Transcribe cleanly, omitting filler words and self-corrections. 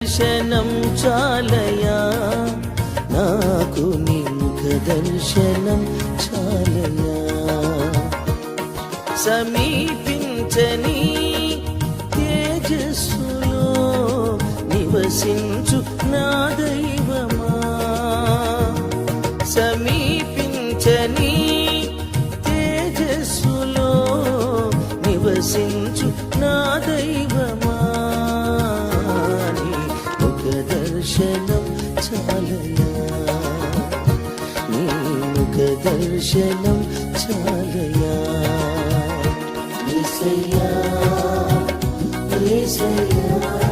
దర్శనం చాలయా నాకు నీ ముఖ దర్శనం చాలయా సమీపించని తేజస్సులో నివసించు నా దైవమా సమీపించని తేజస్సులో నివసించు నా దైవమా దర్శనం చాలయా నీ ముఖ దర్శనం చాలయా యేసయ్యా యేసయ్యా